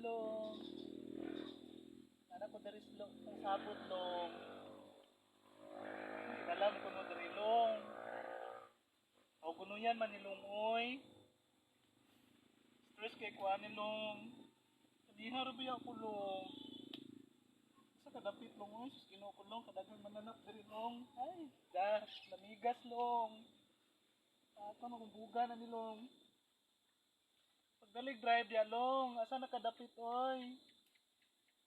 long. Anak ko dari long kung sabot long. Alam ko mo dari long. O kuno yan manilong oy. Stress kay kuha ni long. Kadiha ra biya ko long. Sa kadapit long oy, sus kinukulong kadaghan mananap dari long. Ay, gosh, lamigas long. Ako na kung buga na ni long. Pagdalig drive ya long, asa nakadapit oy.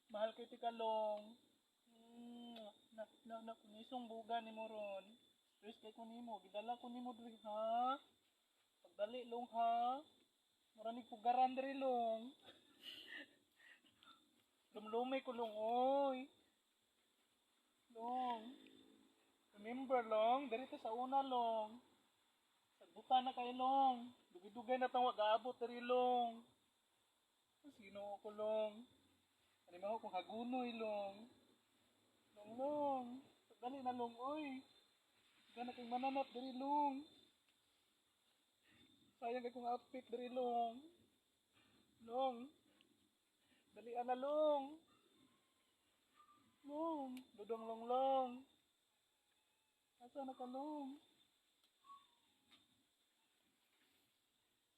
Mahal kay ti kalong. Kunisong buga ni mo ron. Stress kay ko nimo, gidala ko nimo diri ha. Pagdali long ha. Muranig pugaran diri long. Lumlumay ko long oy. Long. Remember long, diri ta sa una long. Sagbuta na kay long. Dugay-dugay na tawag aabot diri long. Sino ko long? Ano mo kung hagunoy long. Long. Pagdali na long oy. Gana kang mananap diri long. Sayang kay kong outfit diri long. Long. Dali na long. Long. Dudong long. Asa na ka long?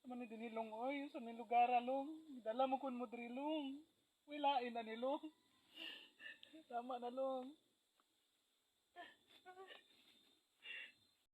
Ano ni dinilong oy, sa ni lugar long. Dala mo kun mo diri long. Wilain na ni long. Tama na long.